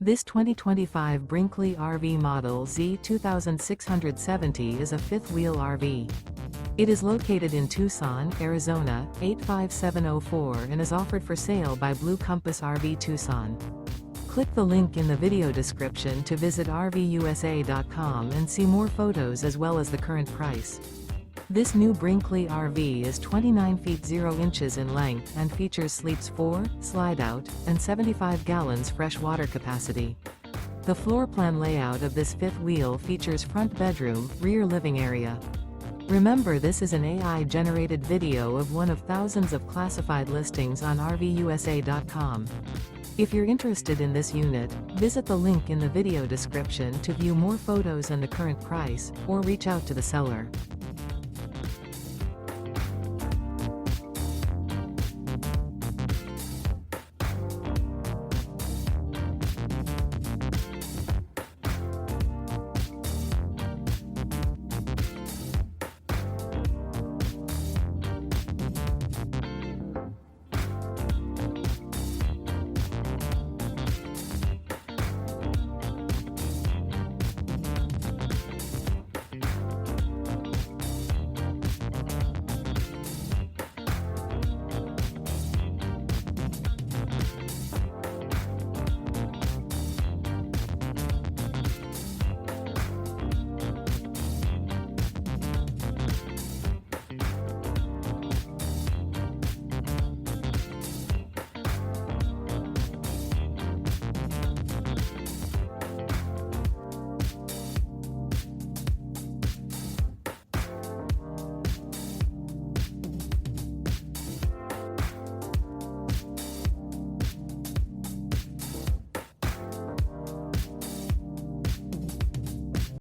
This 2025 Brinkley RV Model Z 2670 is a fifth-wheel RV. It is located in Tucson, Arizona, 85704 and is offered for sale by Blue Compass RV Tucson. Click the link in the video description to visit RVUSA.com and see more photos as well as the current price. This new Brinkley RV is 29 feet 0 inches in length and features sleeps 4, slide-out, and 75 gallons fresh water capacity. The floor plan layout of this fifth wheel features front bedroom, rear living area. Remember, this is an AI-generated video of one of thousands of classified listings on RVUSA.com. If you're interested in this unit, visit the link in the video description to view more photos and the current price, or reach out to the seller.